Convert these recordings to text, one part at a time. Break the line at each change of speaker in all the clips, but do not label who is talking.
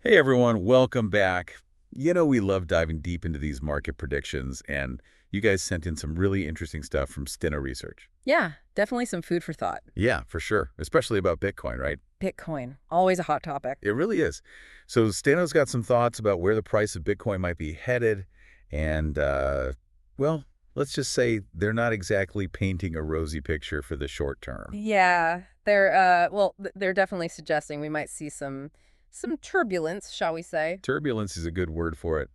Hey everyone, welcome back. We love diving deep into these market predictions, and you guys sent in some really interesting stuff from Steno Research.
Yeah, definitely some food for thought.
Yeah, for sure, especially about Bitcoin, right?
Bitcoin, always a hot topic.
It really is. So Steno's got some thoughts about where the price of Bitcoin might be headed, and, well, let's just say they're not exactly painting a rosy picture for the short term.
Yeah, they're definitely suggesting we might see some turbulence, shall we say.
Turbulence is a good word for it.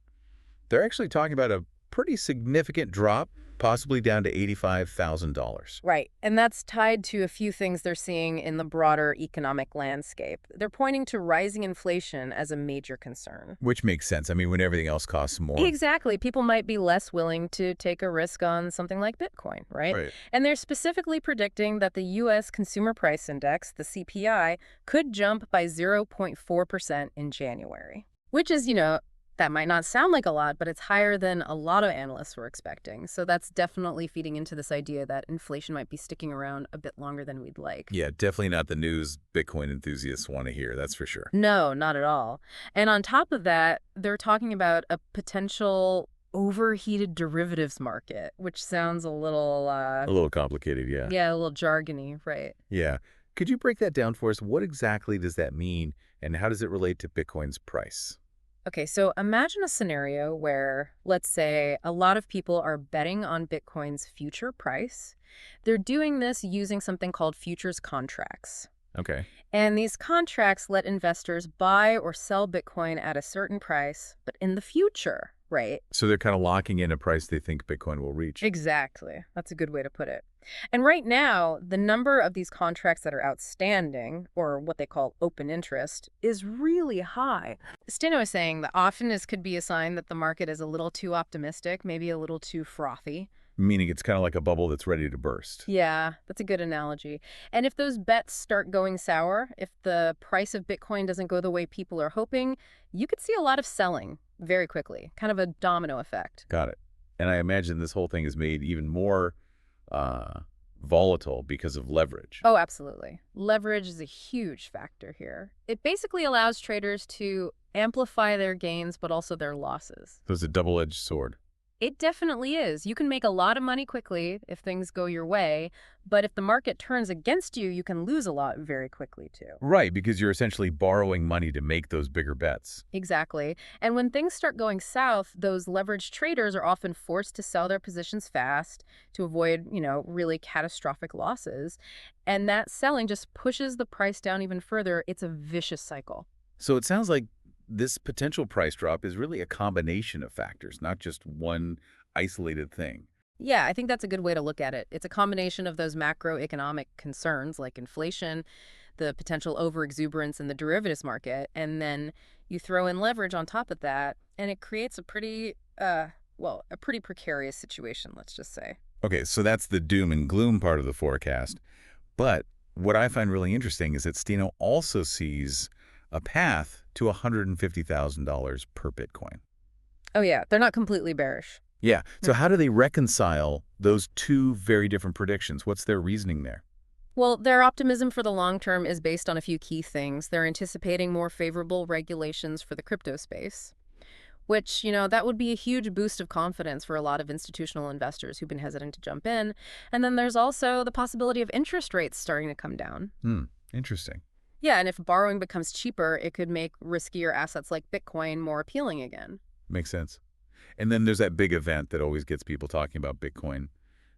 They're actually talking about a pretty significant drop, possibly down to $85,000.
Right, and that's tied to a few things they're seeing in the broader economic landscape. They're pointing to rising inflation as a major concern.
Which makes sense. I mean, when everything else costs more.
Exactly. People might be less willing to take a risk on something like Bitcoin, right?
Right.
And they're specifically predicting that the U.S. Consumer Price Index, the CPI, could jump by 0.4% in January. Which is, that might not sound like a lot, but it's higher than a lot of analysts were expecting. So that's definitely feeding into this idea that inflation might be sticking around a bit longer than we'd like.
Yeah, definitely not the news Bitcoin enthusiasts want to hear, that's for sure.
No, not at all. And on top of that, they're talking about a potential overheated derivatives market, which sounds a little,
A little complicated, yeah.
yeah, a little jargony, right?
Yeah. Could you break that down for us? What exactly does that mean, and how does it relate to Bitcoin's price?
Okay, so imagine a scenario where, let's say, a lot of people are betting on Bitcoin's future price. They're doing this using something called futures contracts.
Okay.
And these contracts let investors buy or sell Bitcoin at a certain price, but in the future, right?
So they're kind of locking in a price they think Bitcoin will reach.
Exactly. That's a good way to put it. And right now, the number of these contracts that are outstanding, or what they call open interest, is really high. Steno is saying that often this could be a sign that the market is a little too optimistic, maybe a little too frothy.
Meaning it's kind of like a bubble that's ready to burst.
Yeah, that's a good analogy. And if those bets start going sour, if the price of Bitcoin doesn't go the way people are hoping, you could see a lot of selling very quickly, kind of a domino effect.
Got it. And I imagine this whole thing is made even more uh, volatile because of leverage.
Oh, absolutely. Leverage is a huge factor here. It basically allows traders to amplify their gains, but also their losses.
So it's a double-edged sword.
It definitely is. You can make a lot of money quickly if things go your way, but if the market turns against you, you can lose a lot very quickly too.
Right, because you're essentially borrowing money to make those bigger bets.
Exactly. And when things start going south, those leveraged traders are often forced to sell their positions fast to avoid, really catastrophic losses. And that selling just pushes the price down even further. It's a vicious cycle.
So it sounds like this potential price drop is really a combination of factors, not just one isolated thing.
Yeah, I think that's a good way to look at it. It's a combination of those macroeconomic concerns like inflation, the potential overexuberance in the derivatives market, and then you throw in leverage on top of that, and it creates a pretty precarious situation, let's just say.
Okay, so that's the doom and gloom part of the forecast. But what I find really interesting is that Steno also sees a path to $150,000 per Bitcoin.
Oh yeah, they're not completely bearish.
Yeah.
Hmm.
So how do they reconcile those two very different predictions? What's their reasoning there?
Well, their optimism for the long term is based on a few key things. They're anticipating more favorable regulations for the crypto space, which, that would be a huge boost of confidence for a lot of institutional investors who've been hesitant to jump in. And then there's also the possibility of interest rates starting to come down.
Interesting.
Yeah, and if borrowing becomes cheaper, it could make riskier assets like Bitcoin more appealing again.
Makes sense. And then there's that big event that always gets people talking about Bitcoin,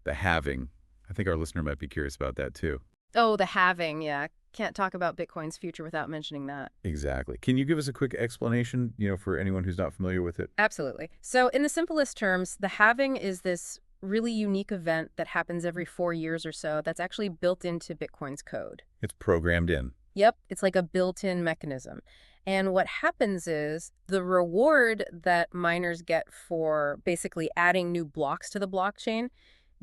the halving. I think our listener might be curious about that too.
Oh, the halving, yeah. Can't talk about Bitcoin's future without mentioning that.
Exactly. Can you give us a quick explanation, for anyone who's not familiar with it?
Absolutely. So in the simplest terms, the halving is this really unique event that happens every 4 years or so that's actually built into Bitcoin's code.
It's programmed in.
Yep, it's like a built-in mechanism. And what happens is the reward that miners get for basically adding new blocks to the blockchain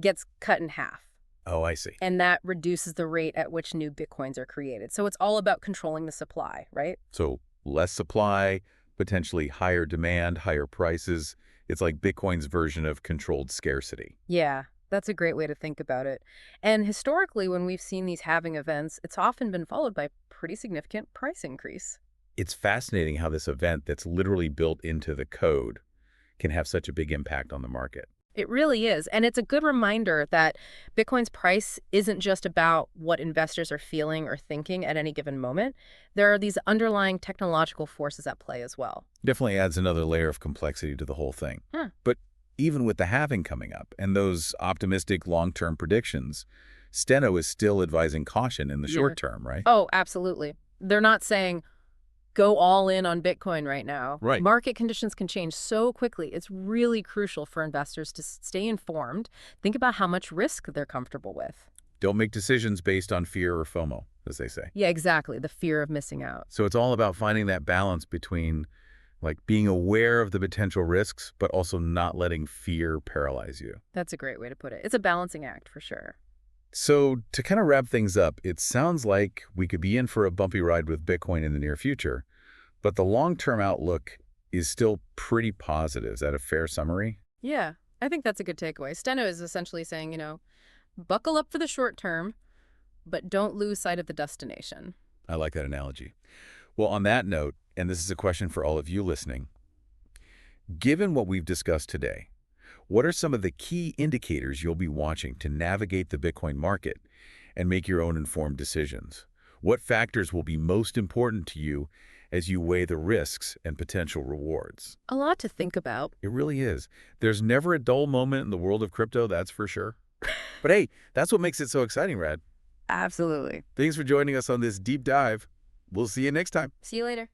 gets cut in half.
Oh, I see.
And that reduces the rate at which new Bitcoins are created. So it's all about controlling the supply, right?
So less supply, potentially higher demand, higher prices. It's like Bitcoin's version of controlled scarcity.
Yeah, that's a great way to think about it. And historically, when we've seen these halving events, it's often been followed by pretty significant price increase.
It's fascinating how this event that's literally built into the code can have such a big impact on the market.
It really is. And it's a good reminder that Bitcoin's price isn't just about what investors are feeling or thinking at any given moment. There are these underlying technological forces at play as well.
Definitely adds another layer of complexity to the whole thing.
Huh.
But even with the halving coming up and those optimistic long-term predictions, Steno is still advising caution in the
Yeah.
short term, right?
Oh, absolutely. They're not saying go all in on Bitcoin right now.
Right.
Market conditions can change so quickly. It's really crucial for investors to stay informed, think about how much risk they're comfortable with.
Don't make decisions based on fear or FOMO, as they say.
Yeah, exactly. The fear of missing out.
So it's all about finding that balance between like being aware of the potential risks, but also not letting fear paralyze you.
That's a great way to put it. It's a balancing act for sure.
So to kind of wrap things up, it sounds like we could be in for a bumpy ride with Bitcoin in the near future, but the long-term outlook is still pretty positive. Is that a fair summary?
Yeah, I think that's a good takeaway. Steno is essentially saying, buckle up for the short term, but don't lose sight of the destination.
I like that analogy. Well, on that note, and this is a question for all of you listening, given what we've discussed today, what are some of the key indicators you'll be watching to navigate the Bitcoin market and make your own informed decisions? What factors will be most important to you as you weigh the risks and potential rewards?
A lot to think about.
It really is. There's never a dull moment in the world of crypto, that's for sure. But hey, that's what makes it so exciting, Rad.
Absolutely.
Thanks for joining us on this deep dive. We'll see you next time.
See you later.